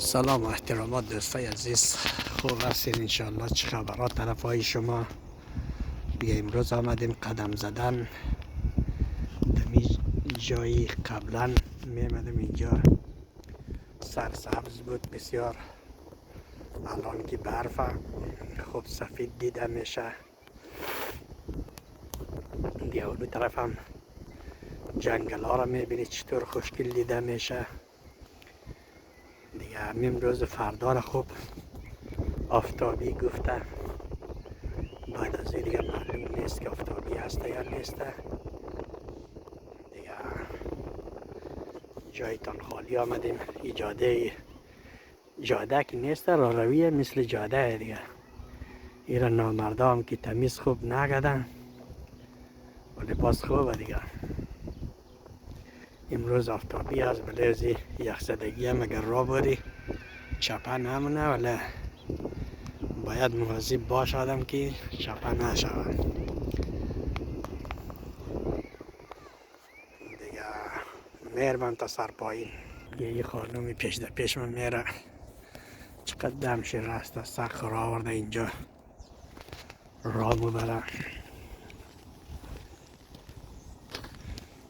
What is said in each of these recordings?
سلام و احترامات دوستای عزیز، خوب هستین انشاءالله. چه خبرات طرف های شما؟ دیگه امروز آمدیم قدم زدن دمی جایی. قبلا میمدم اینجا سرسبز بود بسیار، الان که برف خوب سفید دیده میشه. دیگه اون طرف هم جنگل ها را میبینید چطور خوشگل دیده میشه. دیگه همین روز فردا را خوب آفتابی گفته، بعد از این دیگه معلوم نیست که آفتابی هسته یا نیسته. دیگه جایتان خالی آمدیم. جاده که نیسته، راهرویه مثل جاده دیگه. ایران نامردام که تمیز خوب نگدن ولی باز خوبه دیگه. امروز آفتابی هست، بلیزی یخزدگی هم اگر را بودی چپه نمونه، ولی باید مواظب باش آدم که چپه نشود دیگه. میرم تا سر پایین. یه خانومی پیش در پیش من میره، چقدر دمشیر است، سخت را آورده اینجا راه ببره.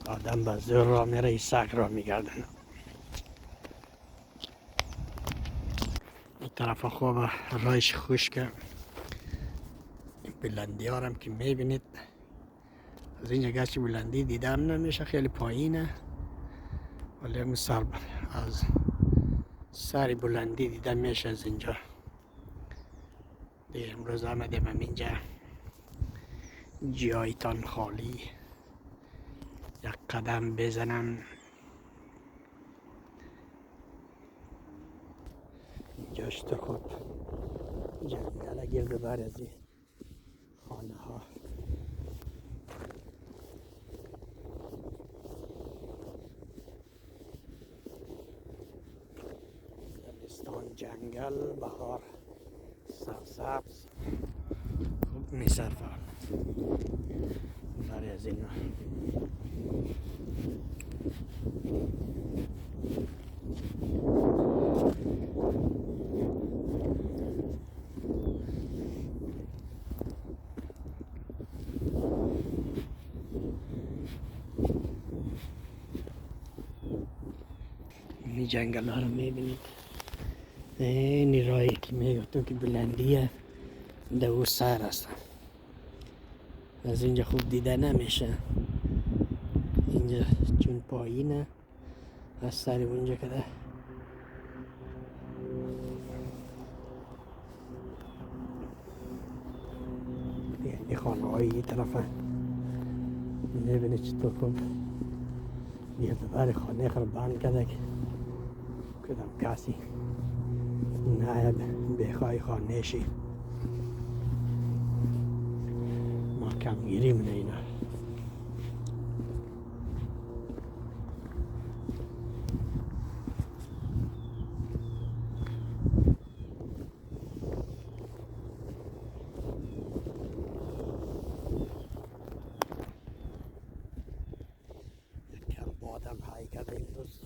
آدم به زور راه میره، این سگ راه میگردن. این طرف خوبه، راهش خشکه. بلندی ها هم که میبینید از اینجا گرچه بلندی دیدم نمیشه، خیلی پایینه، ولی همون از سر بلندی دیده میشه از اینجا. دیگه امروز آمدیم هم اینجا جایتان خالی، یک قدم بزنم. اینجاش تو خوب جنگل گرد بر از این خانه ها. زمستان جنگل، بهار سرسبز، خوب میصرفه برای از اینا. این جنگل ها رو میبینید، این راهی که میگفتم که بلندیه ده او سر است، از اینجا خوب دیده نمیشه. اینجا چون پایینه از سر اونجا کده یعنی خانه های این طرف میبینید چطور خوب یه ببر خانه خر بند کده که کدام کسی نه بخوای خانه شی ما کمگیری منه اینا. یکم بادم های کرده امروز،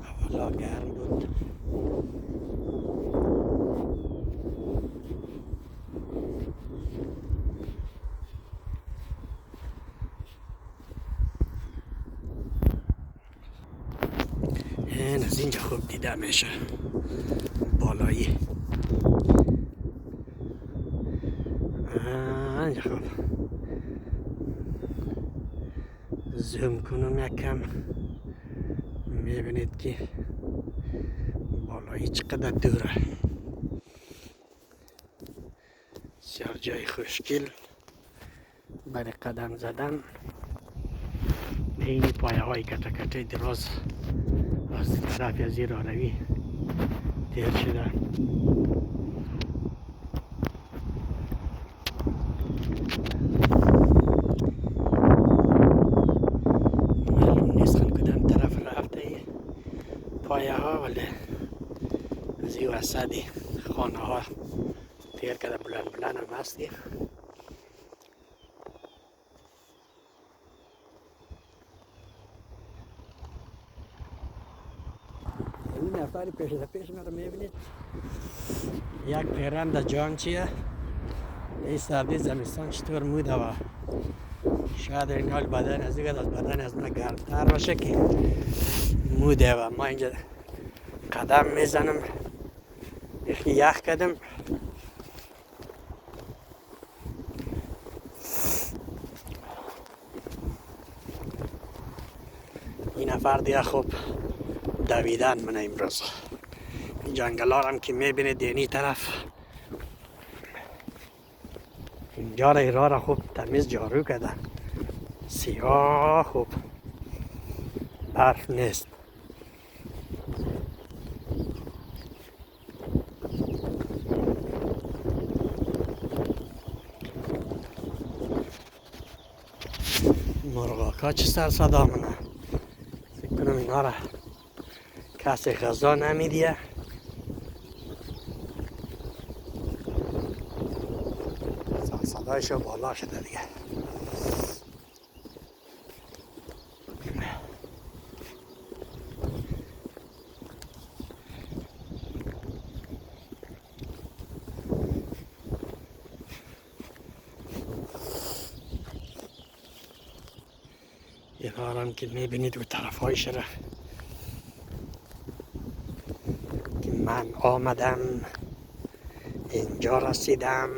اولا گرم بود. این از اینجا خوب دیده میشه بالایی. اینجا خوب زوم کنم یکم، میبینید که بالایی چقدر دوره. بسیار جای خوشگل برای قدم زدن. این پایه های کتکته دراز از طرف از این راهروی تیر شده. معلوم نیست کدام طرف رفته ای پایه ها، ولی از این وسط خانه ها تیر کرده بلند بلند هم هستی. این نفری پیش مرا میبینید یک پرنده جان چیه این سردی زمستان چطور موده و شاید این حال بدن از دیگه از بدن از من گرمتر باشه که موده و ما اینجا قدم میزنم یخ کردم این نفر دیگه خوب دویدن من امروز این جنگل ها هم که میبینید دینی طرف اینجا را خوب تمیز جارو کرده سیاه خوب برف نیست مرغاکا چه سر صدا منه فکر کنم اینا را کسی غذا نمیدیه صدایشو بالا شده دیگه این هم که میبینید و طرف هایش را که من آمدم اینجا رسیدم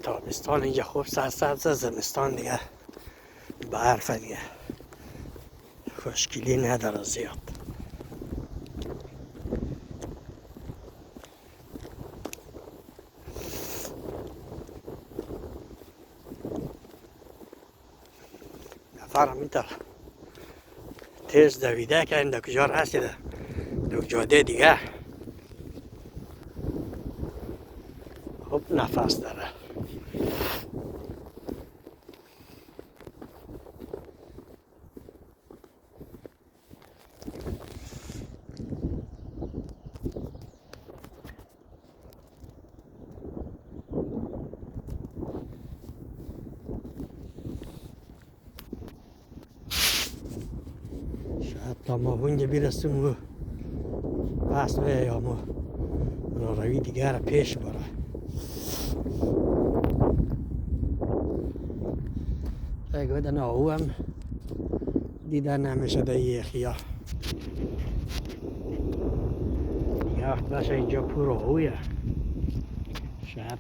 تابستان اینجا خوب سرسبز زمستان دیگه برف دیگه خوشگلی نداره زیاد نفرم اینطور تیز دویده که این در کجا رسیده در جاده دیگه خوب نفس داره تا ما اونجا برسیم و پس یا ما روی دیگر پیش بره اگه دن آهو هم دیدن نمیشه در یخیا یه وقت باشه اینجا پر آهویه شاید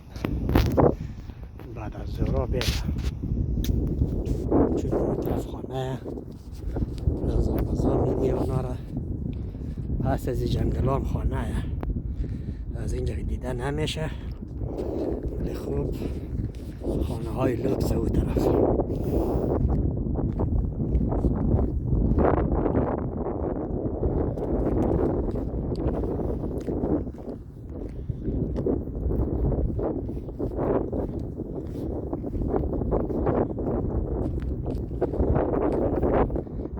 بعد از ظهر بره چون اون طرف خانه رضا میگه اونا را پس از جنگلان خانه از اینجا دیدن نمیشه ولی خوب خانه های لوکس او طرف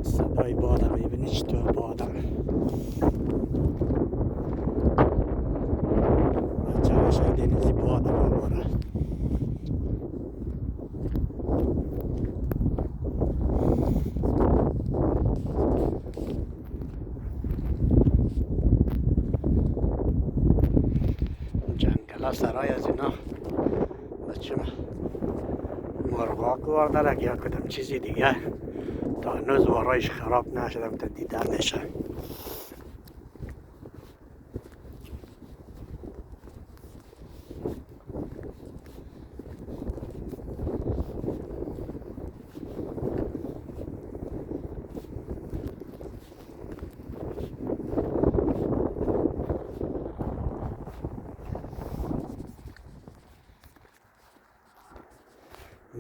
صدای بادم میبینید چطور بادم بچه هاشای دنیزی بادم باره جنگل ها سرای از اینا بچه مرغاک واردارک یا کدام چیزی دیگه تا هنوز وارایش خراب نشدم تا دیده میشه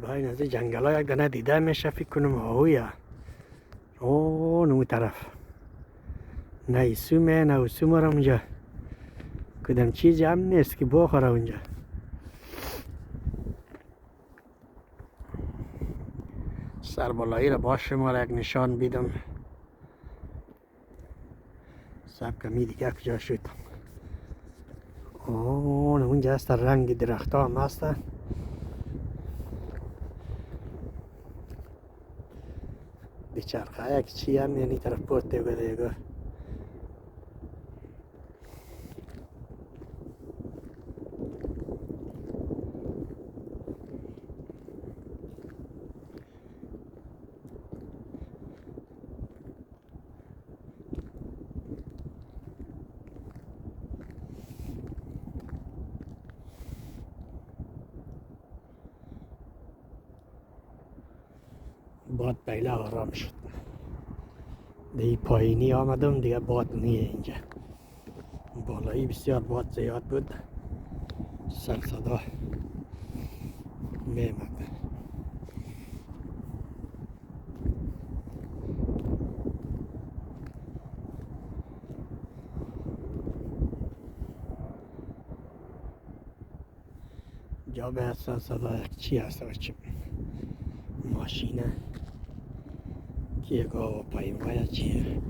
باید از جنگل ها یک دانه دیده میشه فکر کنم آهویه اون اون طرف نه ایسومه نه اوسومه را اونجا کدام چیزی هم نیست که بخوره اونجا سربالایی را باز شما را یک نشان بیدم سب کمی دیگه کجا شد اونجا هست رنگ درخت ها هم هست چرخه یک چی هم یعنی طرف پورت دیگه باد بیله آرام شد. دیگه پایینی آمدم دیگه باد نیه اینجا. بالایی بسیار باد زیاد بود، سر صدا میمد. جا به اصلا صدا چی هست بچه؟ ماشینه که یک هواپیمای چیه؟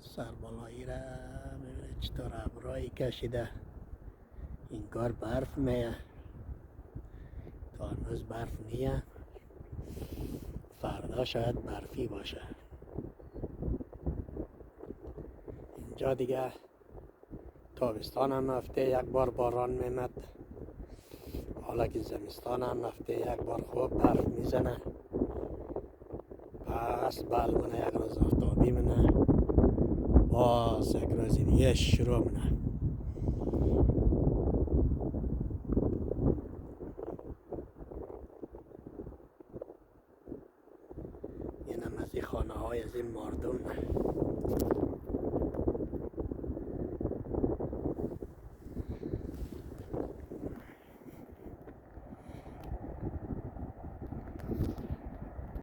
سربالایی را ببینید چطور ابرایی کشیده، انگار برف میه. تا هنوز برف نیه، فردا شاید برفی باشه. اینجا دیگه تابستان هم هفته یک بار باران میمد، حالا که زمستان هم هفته یک بار خوب برف میزنه. پس بالمونه یک روز آفتابی منه، باز یک روز دیگه شروع منه. اینم از این خانه های از این مردم